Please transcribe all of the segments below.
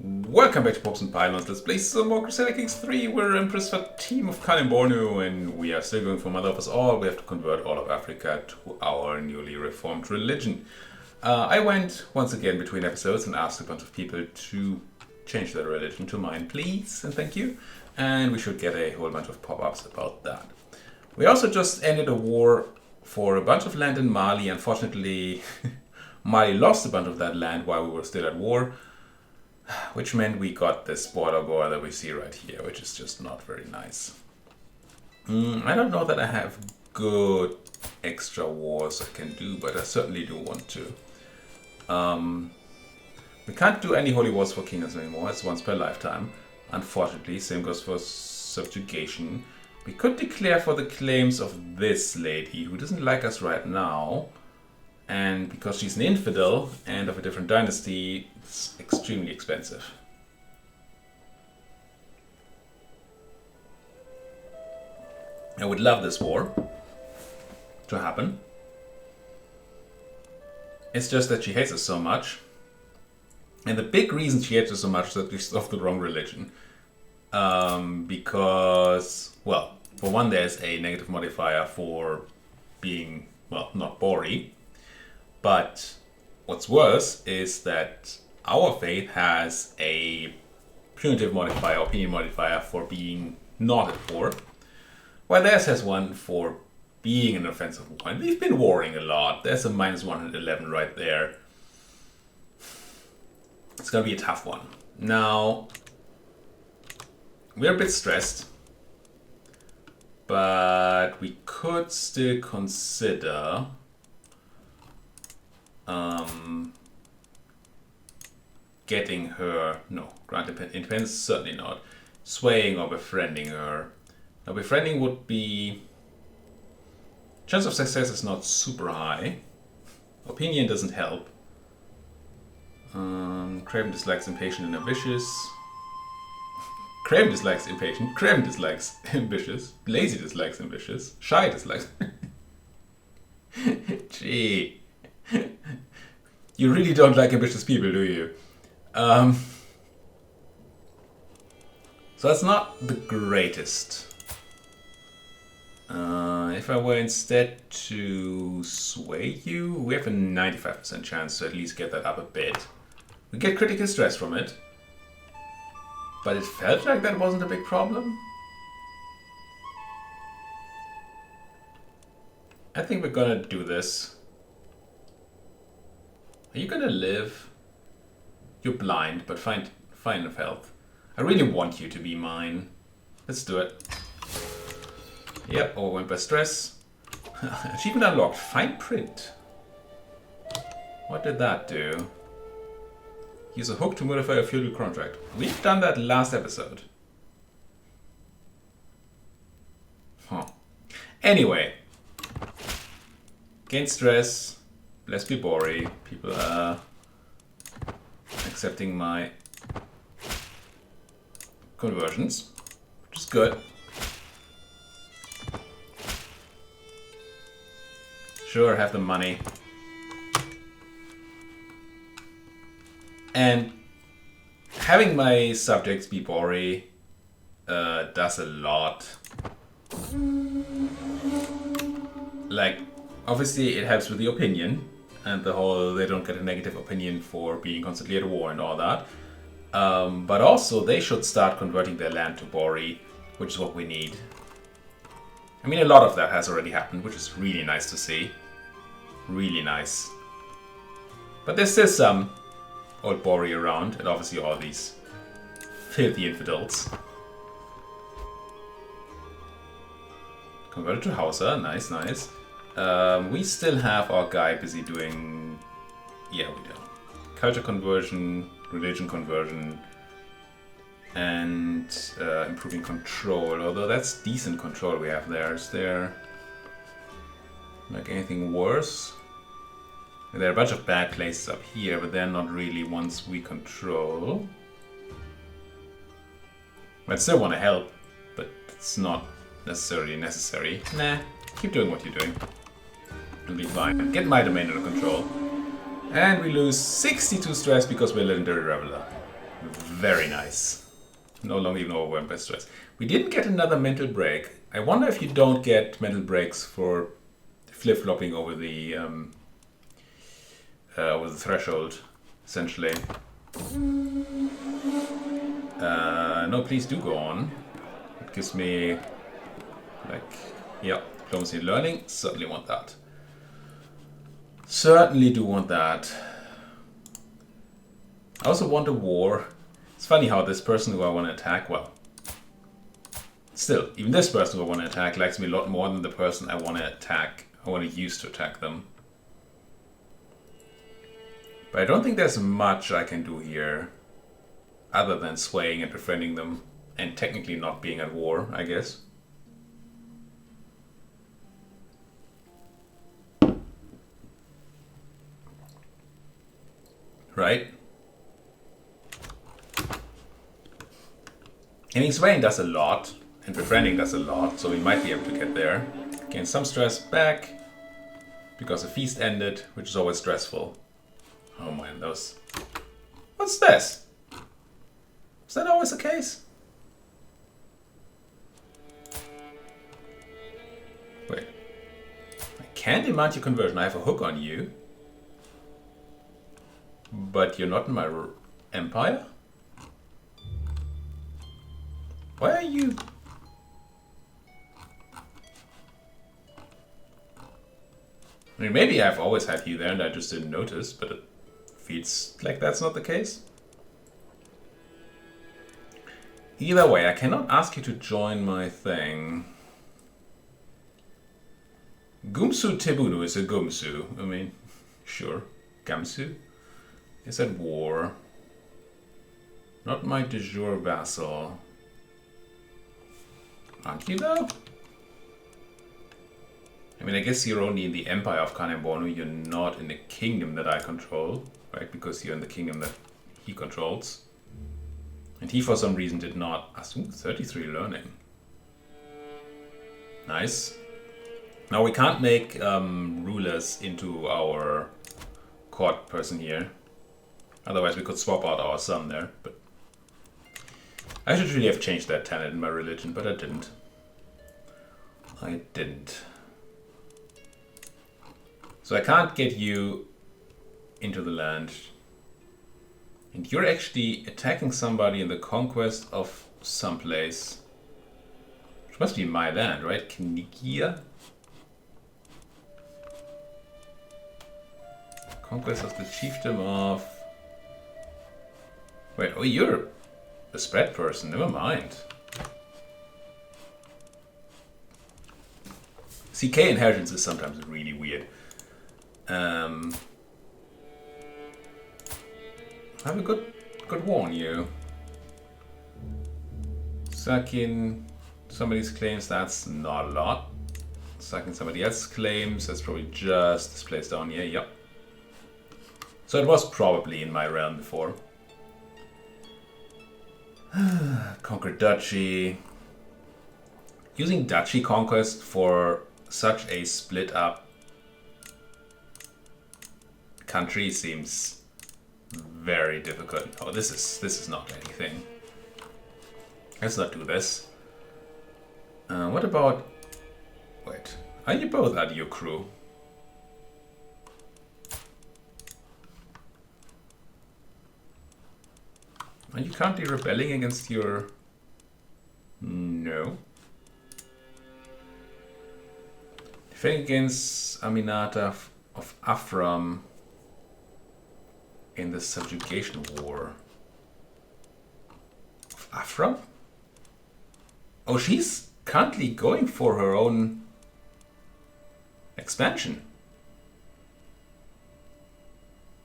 Welcome back to Pops and Pylons. Let's play some more Crusader Kings III. We're Empress for Team of Kalimbornu and we are still going for Mother of Us All. We have to convert all of Africa to our newly reformed religion. I went once again between episodes and asked a bunch of people to change their religion to mine, please, and thank you. And we should get a whole bunch of pop-ups about that. We also just ended a war for a bunch of land in Mali. Unfortunately, Mali lost a bunch of that land while we were still at war, which meant we got this border war that we see right here, which is just not very nice. I don't know that I have good extra wars I can do, but I certainly do want to. We can't do any holy wars for kingdoms anymore, it's once per lifetime. Unfortunately, same goes for subjugation. We could declare for the claims of this lady, who doesn't like us right now. And because she's an infidel and of a different dynasty, it's extremely expensive. I would love this war to happen. It's just that she hates us so much. And the big reason she hates us so much is that she's of the wrong religion. Because, well, for one, there's a negative modifier for being, well, not Bori. But what's worse is that our faith has a punitive modifier, opinion modifier, for being not at war, while theirs has one for being an offensive war. And we've been warring a lot. There's a minus 111 right there. It's going to be a tough one. Now, we're a bit stressed, but we could still consider getting her, no, grant independence, certainly not, swaying or befriending her. Now befriending would be, chance of success is not super high, opinion doesn't help, Craven dislikes impatient and ambitious, Craven dislikes impatient, Craven dislikes ambitious, lazy dislikes ambitious, shy dislikes, gee. You really don't like ambitious people, do you? So that's not the greatest. If I were instead to sway you, we have a 95% chance to at least get that up a bit. We get critical stress from it. But it felt like that wasn't a big problem. I think we're gonna do this. Are you gonna live? You're blind, but fine enough health. I really want you to be mine. Let's do it. Yep, overwhelmed by stress. Achievement unlocked. Fine print. What did that do? Use a hook to modify a feudal contract. We've done that last episode. Huh. Anyway. Gain stress. Let's be Bori. People are accepting my conversions, which is good. Sure, have the money. And having my subjects be Bori does a lot. Like, obviously it helps with the opinion and the whole they don't get a negative opinion for being constantly at war and all that. But also they should start converting their land to Bori, which is what we need. I mean, a lot of that has already happened, which is really nice to see. Really nice. But there's still some old Bori around, and obviously all these filthy infidels. Converted to Hausa, nice, nice. We still have our guy busy doing, yeah, we do. Culture conversion, religion conversion, and improving control. Although that's decent control we have there. Is there like anything worse? There are a bunch of bad places up here, but they're not really ones we control. I still want to help, but it's not necessarily necessary. Nah, keep doing what you're doing. It'll be fine. Get my domain under control. And we lose 62 stress because we're legendary reveler. Very nice. No longer even overwhelmed by stress. We didn't get another mental break. I wonder if you don't get mental breaks for flip-flopping over the threshold, essentially. No, please do go on. It gives me, like, yeah, diplomacy and learning. Certainly want that. Certainly do want that. I also want a war. It's funny how this person who I want to attack, well, still, even this person who I want to attack likes me a lot more than the person I want to attack, I want to use to attack them. But I don't think there's much I can do here other than swaying and befriending them and technically not being at war, I guess. Right? I mean, swaying does a lot, and befriending does a lot, so we might be able to get there. Gain some stress back, because the feast ended, which is always stressful. Oh man, those... What's this? Is that always the case? Wait. I can demand your conversion. I have a hook on you. But you're not in my empire? Why are you... I mean, maybe I've always had you there and I just didn't notice, but it feels like that's not the case. Either way, I cannot ask you to join my thing. Gumsu Tebunu is a Gumsu. I mean, sure. Gamsu is at war. Not my de jure vassal. Aren't you though? I mean, I guess you're only in the Empire of Kanembornu, you're not in the kingdom that I control, right? Because you're in the kingdom that he controls. And he, for some reason, did not... Ooh, 33 learning. Nice. Now, we can't make rulers into our court person here. Otherwise, we could swap out our son there, but... I should really have changed that tenet in my religion, but I didn't. I didn't. So I can't get you into the land. And you're actually attacking somebody in the conquest of someplace. Which must be my land, right? Knigia? Conquest of the chiefdom of... Wait, oh, you're a spread person, never mind. CK inheritance is sometimes really weird. I have a good war on you. Sucking somebody's claims, that's not a lot. Sucking somebody else's claims, that's probably just this place down here, yep. So it was probably in my realm before. Conquer duchy. Using duchy conquest for such a split up country seems very difficult. Oh, this is not anything. Let's not do this. What about... Wait, are you both at your crew? Are you currently rebelling against your... No. Defending against Aminata of Afram in the subjugation war. Of Afram? Oh, she's currently going for her own expansion.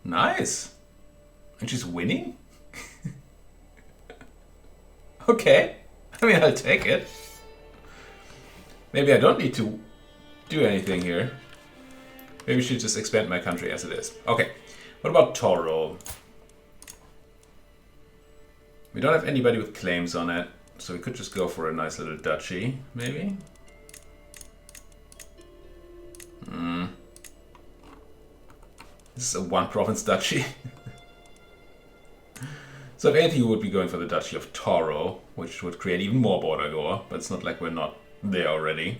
Nice. And she's winning? Okay. I mean, I'll take it. Maybe I don't need to do anything here. Maybe I should just expand my country as it is. Okay. What about Toro? We don't have anybody with claims on it, so we could just go for a nice little duchy, maybe? This is a one province duchy. So if anything, we would be going for the Duchy of Toro, which would create even more border gore, but it's not like we're not there already.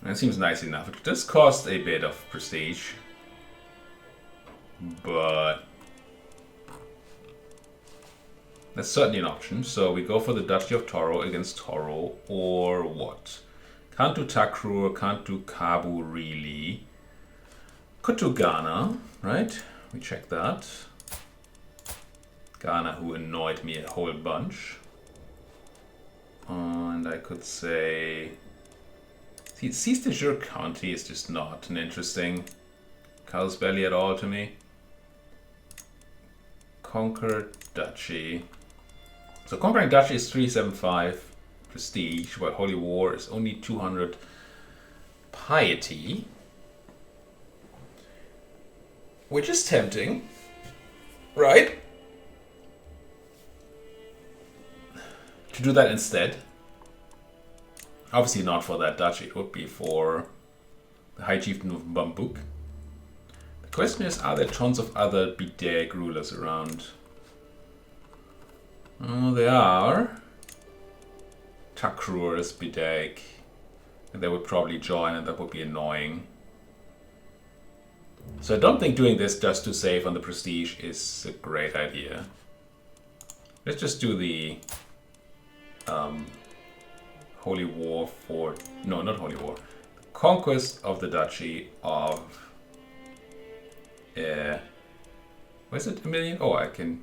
That seems nice enough. It does cost a bit of prestige, but that's certainly an option. So we go for the Duchy of Toro against Toro, or what? Can't do Takrur, can't do Kabu really. Could do Ghana, right? We check that. Ghana, who annoyed me a whole bunch. And I could say... Seize de Jure County is just not an interesting casus belli at all to me. Conquer Duchy. So conquering Duchy is 375 prestige, while Holy War is only 200 piety. Which is tempting, right? To do that instead. Obviously not for that duchy, it would be for the High Chieftain of Bambuk. The question is, are there tons of other Bideg rulers around? Oh, there are. Takrur is Bideg. And they would probably join, and that would be annoying. So I don't think doing this just to save on the prestige is a great idea. Let's just do the Holy War for... No, not Holy War. Conquest of the Duchy of... was it 1 million? Oh, I can...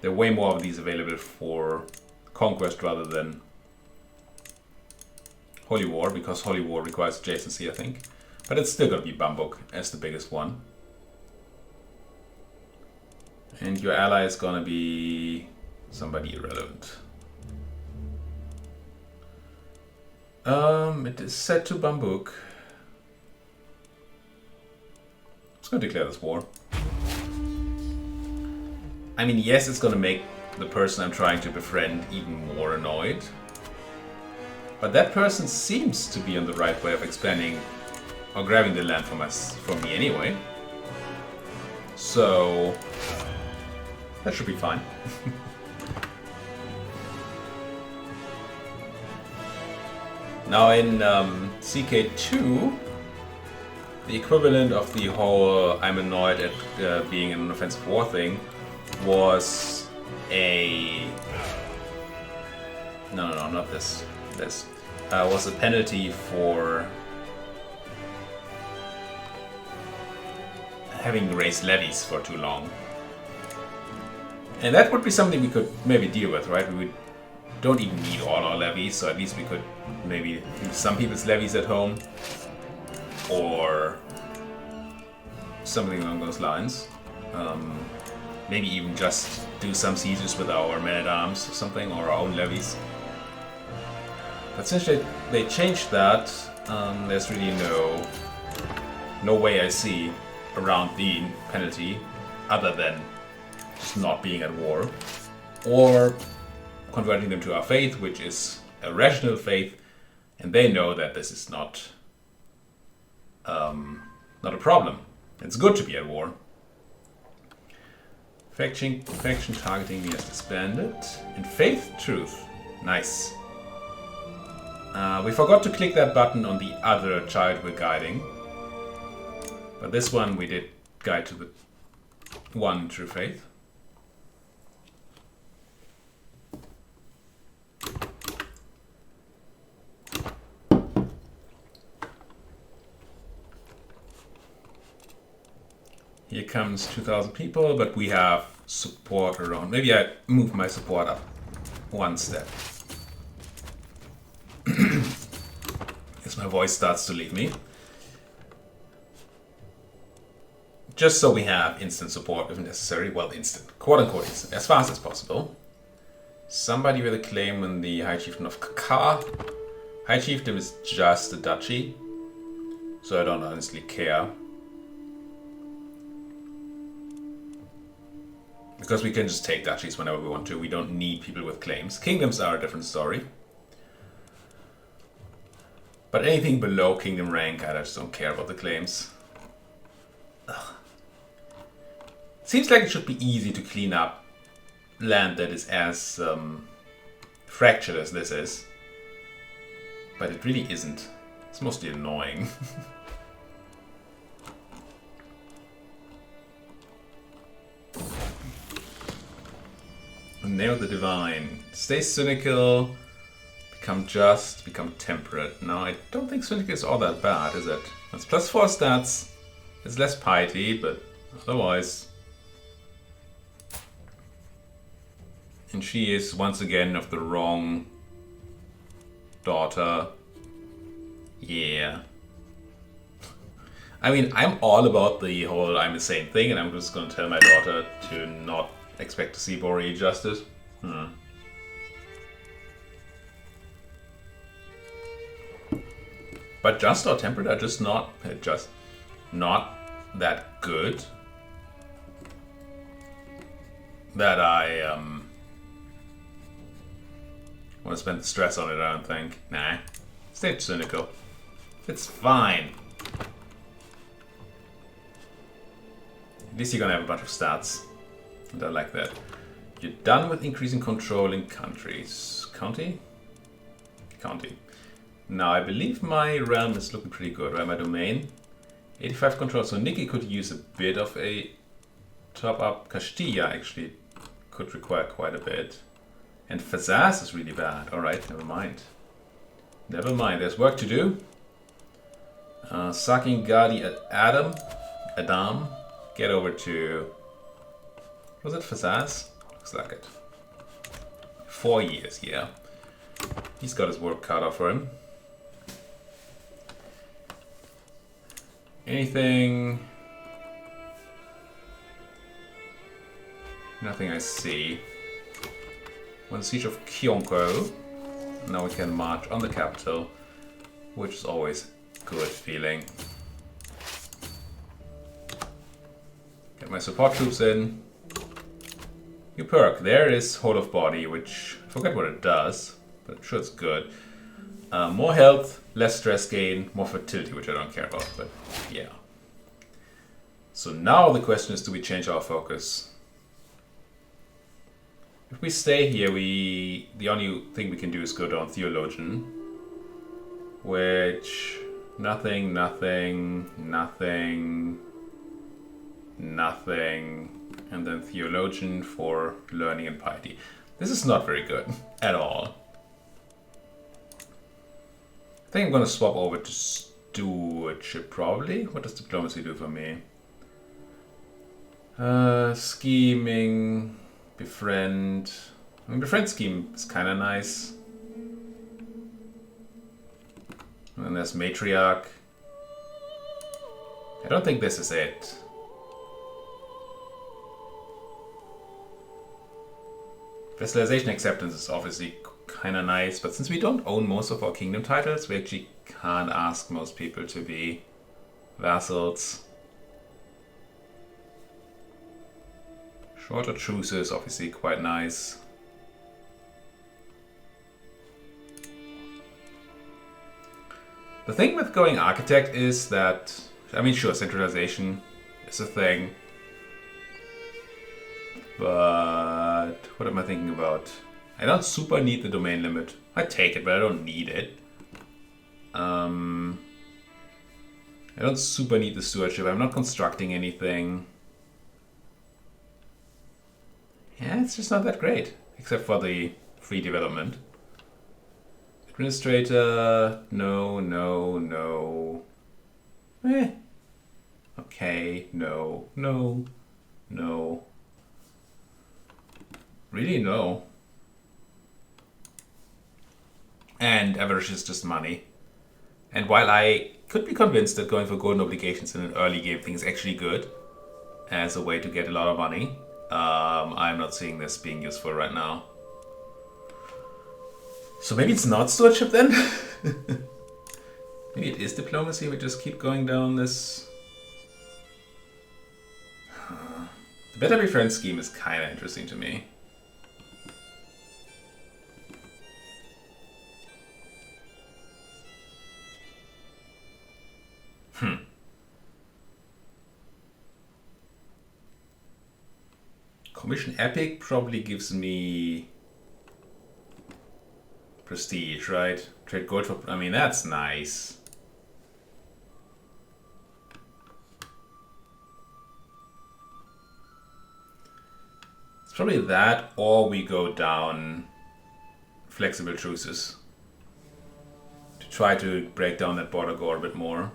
There are way more of these available for Conquest rather than Holy War, because Holy War requires adjacency, I think. But it's still going to be Bambuk as the biggest one. And your ally is going to be somebody irrelevant. It is set to Bambuk. I'm just going to declare this war. I mean, yes, it's going to make the person I'm trying to befriend even more annoyed. But that person seems to be on the right way of expanding or grabbing the land from me anyway. So that should be fine. Now in CK2, the equivalent of the whole I'm annoyed at being an offensive war thing was a... No, not this. This was a penalty for having raised levies for too long. And that would be something we could maybe deal with, right? We don't even need all our levies, so at least we could maybe do some people's levies at home. Or something along those lines. Maybe even just do some sieges with our men-at-arms or something, or our own levies. But since they changed that, there's really no way I see around the penalty other than just not being at war. Or converting them to our faith, which is a rational faith, and they know that this is not a problem. It's good to be at war. Faction targeting me has disbanded. And faith truth. Nice. We forgot to click that button on the other child we're guiding. But this one we did guide to the one true faith. Here comes 2,000 people, but we have support around. Maybe I move my support up one step. As my voice starts to leave me. Just so we have instant support if necessary. Well, instant. Quote-unquote instant. As fast as possible. Somebody with a claim on the High Chieftain of Kaka. High Chieftain is just a duchy. So I don't honestly care. Because we can just take duchies whenever we want to. We don't need people with claims. Kingdoms are a different story. But anything below kingdom rank, I just don't care about the claims. Ugh. Seems like it should be easy to clean up land that is as fractured as this is. But it really isn't. It's mostly annoying. Nail the divine. Stay cynical. Become just. Become temperate. Now, I don't think cynical is all that bad, is it? It's +4 stats. It's less piety, but otherwise. And she is once again of the wrong daughter. Yeah. I mean, I'm all about the whole I'm insane thing, and I'm just gonna tell my daughter to not expect to see Bori justice. But just or temperate are just not that good. That I want to spend the stress on it, I don't think. Nah. Stay cynical. It's fine. At least you're gonna have a bunch of stats. And I like that. You're done with increasing control in countries. County? County. Now I believe my realm is looking pretty good, right? My domain. 85 control. So Nikki could use a bit of a top up. Castilla actually could require quite a bit. And Fazaz is really bad. Alright, never mind. Never mind, there's work to do. Saking Gadi Adam. Get over to... Was it Fazaz? Looks like it. 4 years, yeah. He's got his work cut off for him. Anything... Nothing I see. Won the siege of Kyonko. Now we can march on the capital, which is always a good feeling. Get my support troops in. New perk. There is Whole of Body, which I forget what it does, but I'm sure it's good. More health, less stress gain, more fertility, which I don't care about, but yeah. So now the question is, do we change our focus? If we stay here, the only thing we can do is go down Theologian, which nothing, and then Theologian for learning and piety. This is not very good at all. I think I'm gonna swap over to stewardship probably. What does diplomacy do for me? Scheming. Befriend. I mean, befriend scheme is kind of nice. And then there's matriarch. I don't think this is it. Vassalization acceptance is obviously kind of nice, but since we don't own most of our kingdom titles, we actually can't ask most people to be vassals. Shorter truce is obviously quite nice. The thing with going architect is that, I mean, sure, centralization is a thing. But what am I thinking about? I don't super need the domain limit. I take it, but I don't need it. I don't super need the stewardship. I'm not constructing anything. Yeah, it's just not that great, except for the free development. Administrator, no. Okay, no. Really, no. And average is just money. And while I could be convinced that going for golden obligations in an early game thing is actually good, as a way to get a lot of money, I'm not seeing this being useful right now. So maybe it's not stewardship then? Maybe it is diplomacy, we just keep going down this... The Better Be Friends scheme is kind of interesting to me. Commission Epic probably gives me prestige, right? Trade gold for... I mean, that's nice. It's probably that, or we go down flexible truces to try to break down that border gore a bit more.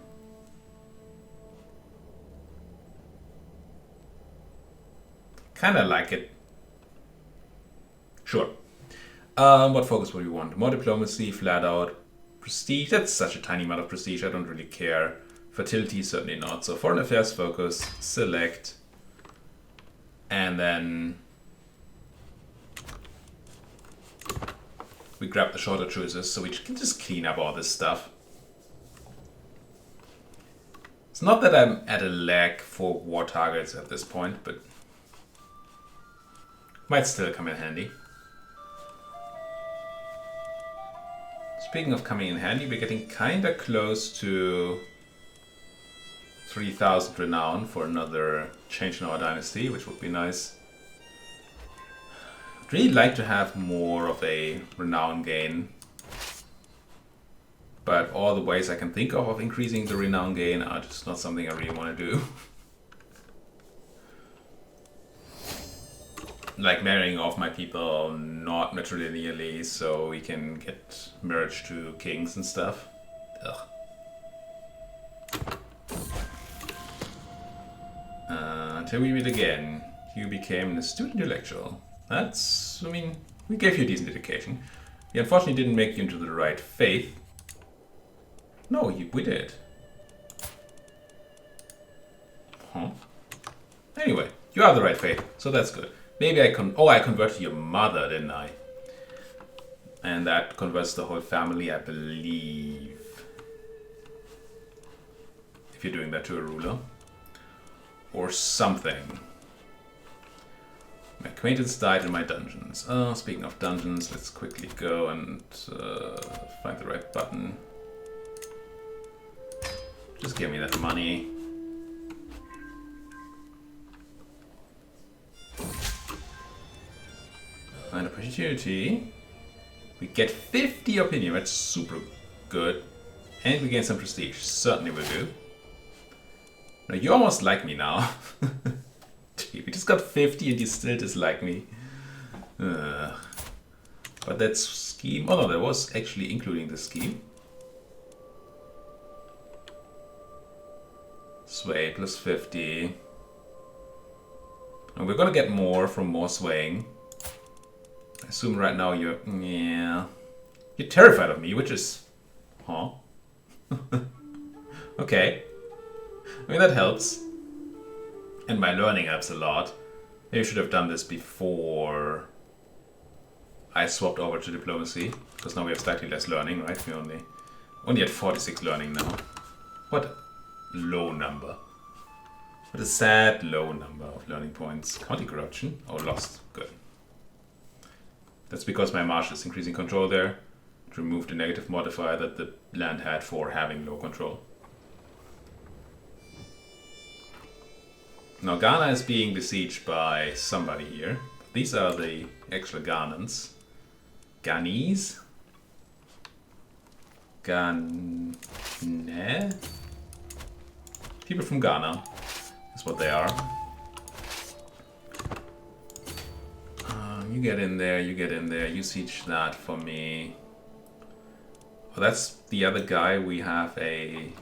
Kinda like it. Sure. What focus would you want? More diplomacy, flat out. Prestige, that's such a tiny amount of prestige, I don't really care. Fertility, certainly not. So foreign affairs focus, select. And then we grab the shorter choices so we can just clean up all this stuff. It's not that I'm at a lag for war targets at this point, but might still come in handy. Speaking of coming in handy, we're getting kinda close to 3,000 renown for another change in our dynasty, which would be nice. I'd really like to have more of a renown gain, but all the ways I can think of increasing the renown gain are just not something I really want to do. Like marrying off my people not matrilineally so we can get marriage to kings and stuff. Ugh. Until we meet again, you became an astute intellectual. That's, I mean, we gave you a decent education. We unfortunately didn't make you into the right faith. No, we did. Huh? Anyway, you are the right faith, so that's good. Maybe I converted your mother, didn't I? And that converts the whole family, I believe. If you're doing that to a ruler. Or something. My acquaintance died in my dungeons. Oh, speaking of dungeons, let's quickly go and find the right button. Just give me that money. Find opportunity. We get 50 opinion, that's super good. And we gain some prestige, certainly will do. Now, you almost like me now. We just got 50 and you still dislike me. But that scheme, oh no, that was actually including the scheme. Sway plus 50. And we're gonna get more from more swaying. I assume right now you're terrified of me, which is, huh? Okay. I mean, that helps. And my learning helps a lot. Maybe I should have done this before I swapped over to diplomacy, because now we have slightly less learning, right? We only at 46 learning now. What a low number. What a sad low number of learning points. County corruption? Oh, lost. Good. That's because my marshal is increasing control there to remove the negative modifier that the land had for having low control. Now Ghana is being besieged by somebody here. These are the actual Ghanans. Ghanese? Ghana? People from Ghana. That's what they are. You get in there, you get in there. You siege that for me. Oh, that's the other guy. We have the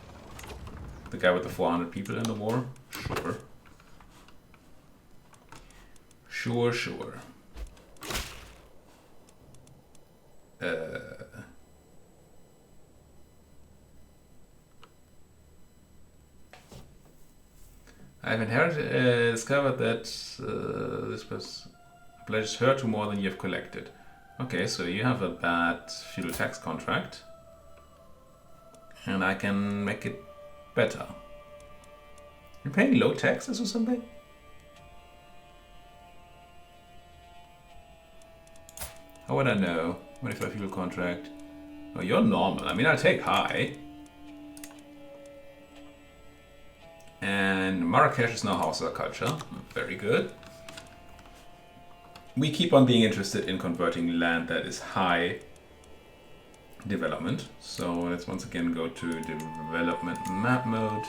guy with the 400 people in the war? Sure. Sure. I've discovered that this was pledges her to more than you have collected. Okay, so you have a bad feudal tax contract. And I can make it better. You're paying low taxes or something? How would I know? What if I feudal contract? Oh, you're normal. I mean, I'll take high. And Marrakesh is now house of culture. Very good. we keep on being interested in converting land that is high development. So let's once again go to development map mode.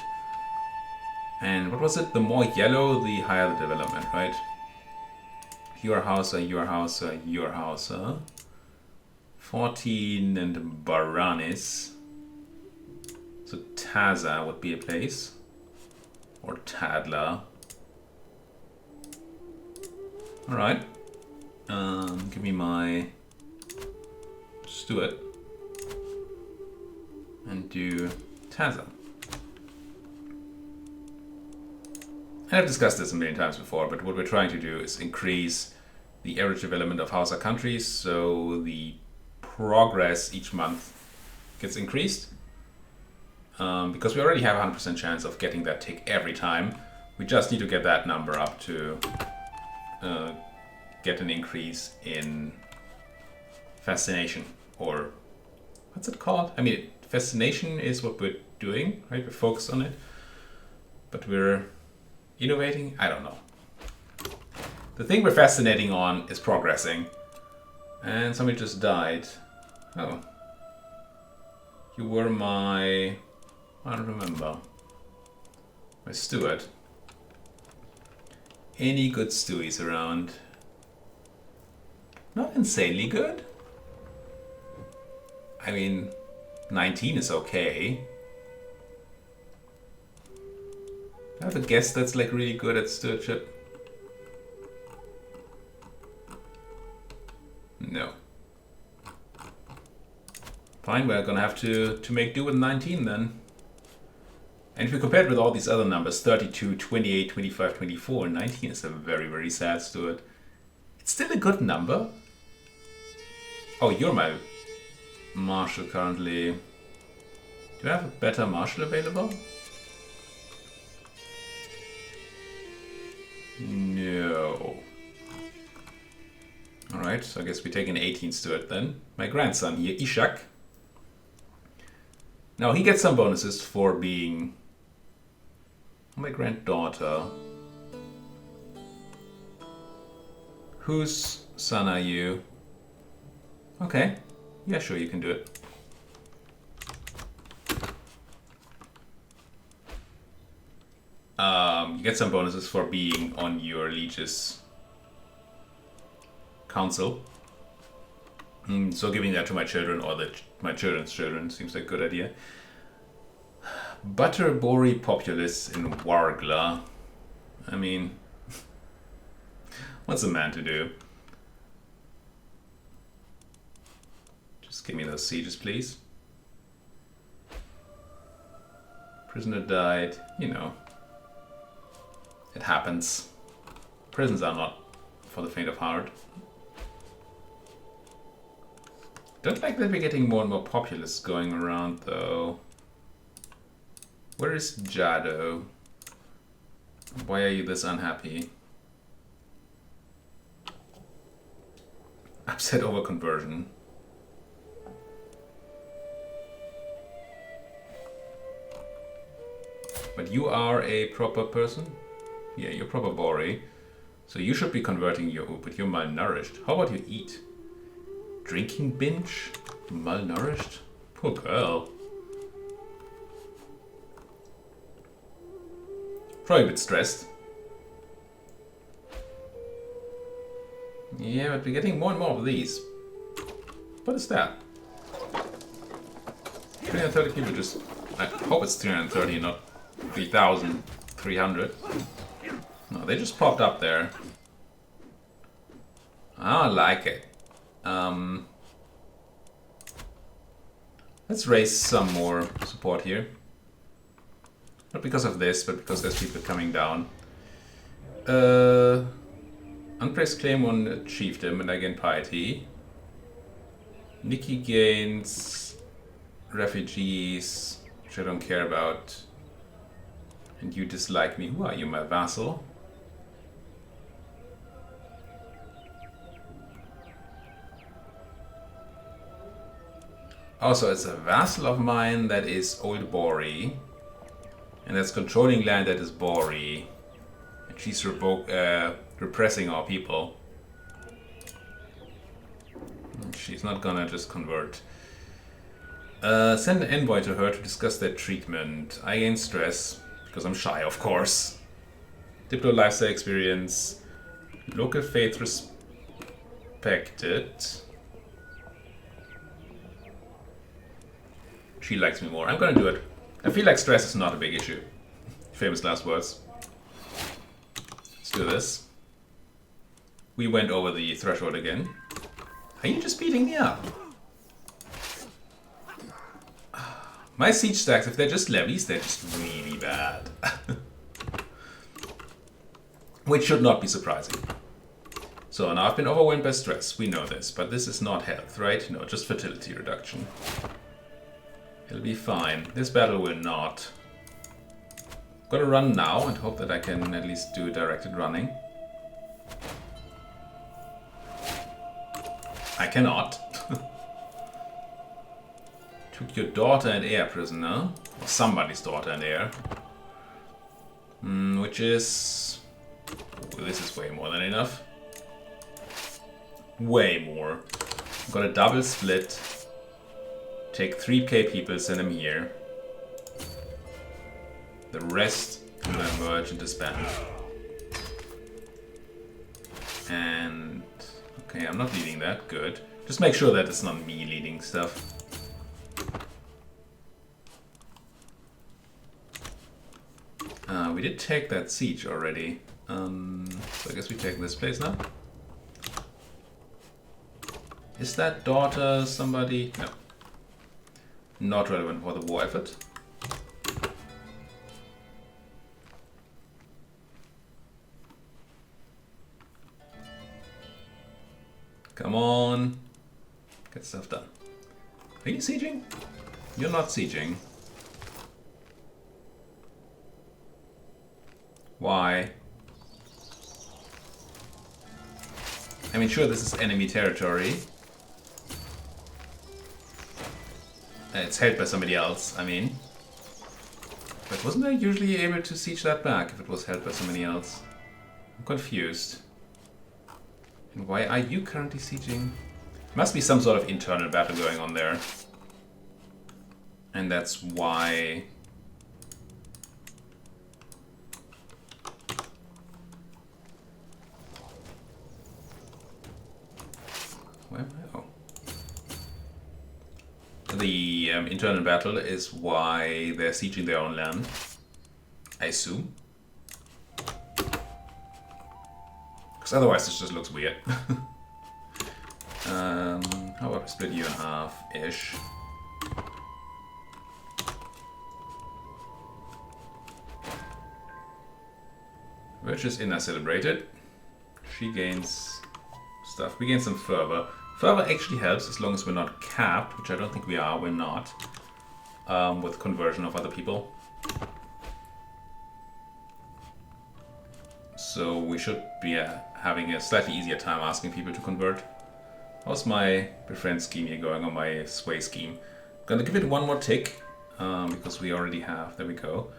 And what was it? The more yellow, the higher the development, right? Your house, your house, your house. 14 and Baranis. So Taza would be a place. Or Tadla. Alright. Give me my Stuart. And do Taza. I've discussed this a million times before, but what we're trying to do is increase the average development of Hausa countries, so the progress each month gets increased. Because we already have a 100% chance of getting that tick every time. We just need to get that number up to get an increase in fascination, or what's it called? I mean, fascination is what we're doing, right? We're focused on it, but we're innovating? I don't know. The thing we're fascinating on is progressing. And somebody just died. Oh. You were my... I don't remember. My steward. Any good stewies around? Not insanely good. I mean, 19 is okay. I have a guest that's like really good at stewardship. No. Fine, we're gonna have to make do with 19 then. And if you compare it with all these other numbers, 32, 28, 25, 24, 19 is a very, very sad steward. It's still a good number. Oh, you're my marshal currently. Do I have a better marshal available? No. Alright, so I guess we take an 18 steward then. My grandson here, Ishak. Now he gets some bonuses for being my granddaughter. Whose son are you? Okay. Yeah, sure, you can do it. You get some bonuses for being on your liege's council. So giving that to my children or my children's children seems like a good idea. Butterbori populace in Wargla. I mean, what's a man to do? Just give me those sieges, please. Prisoner died, you know. It happens. Prisons are not for the faint of heart. Don't like that we're getting more and more populace going around, though. Where is Jado? Why are you this unhappy? Upset over conversion. But you are a proper person? Yeah, you're proper Bori. So you should be converting your but you're malnourished. How about you eat? Drinking binge? Malnourished? Poor girl. Probably a bit stressed. Yeah, but we're getting more and more of these. What is that? 330 people just... I hope it's 330, not 3,300. No, they just popped up there. I don't like it. Let's raise some more support here. Not because of this, but because there's people coming down. Unpraised claim on a chiefdom and I gain piety. Nikki gains refugees, which I don't care about. And you dislike me. Who are you, my vassal? Also, it's a vassal of mine that is Old Bori. And that's controlling land that is Bori. And she's repressing our people. She's not gonna just convert. Send an envoy to her to discuss their treatment. I gain stress, because I'm shy, of course. Diplo lifestyle experience. Local faith respected. She likes me more. I'm gonna do it. I feel like stress is not a big issue. Famous last words. Let's do this. We went over the threshold again. Are you just beating me up? My siege stacks, if they're just levies, they're just really bad. Which should not be surprising. So now I've been overwhelmed by stress, we know this, but this is not health, right? No, just fertility reduction. It'll be fine. This battle will not. I'm gonna run now and hope that I can at least do directed running. I cannot. Took your daughter and heir prisoner. Or somebody's daughter and heir. Which is... Oh, this is way more than enough. Way more. I'm gonna double split. Take 3k people, send them here. The rest I'm gonna merge and disband. And... Okay, I'm not leading that. Good. Just make sure that it's not me leading stuff. We did take that siege already. So I guess we take this place now. Is that daughter somebody? No. Not relevant for the war effort. Come on. Get stuff done. Are you sieging? You're not sieging. Why? I mean, sure, this is enemy territory. It's held by somebody else, I mean. But wasn't I usually able to siege that back if it was held by somebody else? I'm confused. And why are you currently sieging? Must be some sort of internal battle going on there. And that's why... Where am I? Oh. The internal battle is why they're sieging their own land. I assume. Because otherwise this just looks weird. How about we split you in half-ish? Virtuous Inna celebrated. She gains stuff. We gain some fervor. Fervor actually helps as long as we're not capped, which I don't think we are. We're not. With conversion of other people. So we should be having a slightly easier time asking people to convert. How's my befriend scheme here going on my sway scheme? I'm gonna give it one more tick, because we already have. There we go.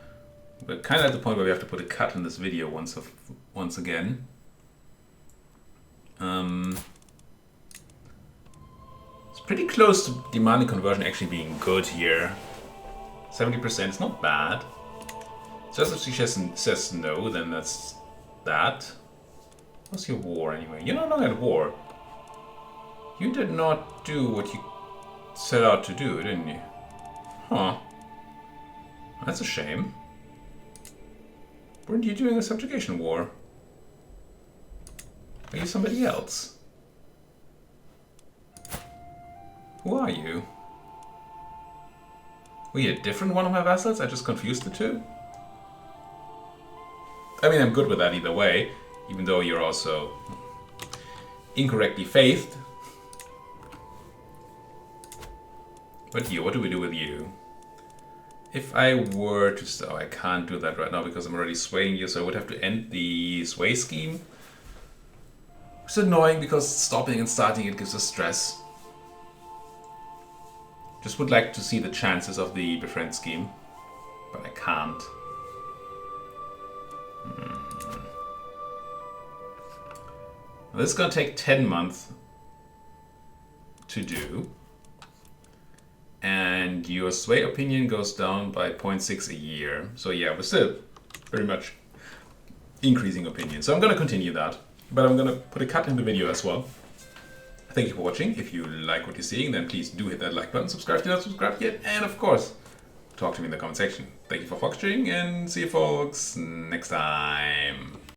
We're kind of at the point where we have to put a cut in this video once again. It's pretty close to demanding conversion actually being good here. 70%, it's not bad. Just if she says no, then that's that. What's your war anyway? You're no longer at war. You did not do what you set out to do, didn't you? Huh. That's a shame. Weren't you doing a subjugation war? Are you somebody else? Who are you? Were you a different one of my vassals? I just confused the two? I mean, I'm good with that either way, even though you're also incorrectly faithed. But you, what do we do with you? If I were to... Oh, I can't do that right now because I'm already swaying you, so I would have to end the sway scheme. It's annoying because stopping and starting it gives us stress. Just would like to see the chances of the befriend scheme, but I can't. This is gonna take 10 months to do. And your sway opinion goes down by 0.6 a year. So yeah, we're still very much increasing opinion. So I'm going to continue that, but I'm going to put a cut in the video as well. Thank you for watching. If you like what you're seeing, then please do hit that like button, subscribe if you're not subscribed yet, and of course, talk to me in the comment section. Thank you for watching, and see you folks next time.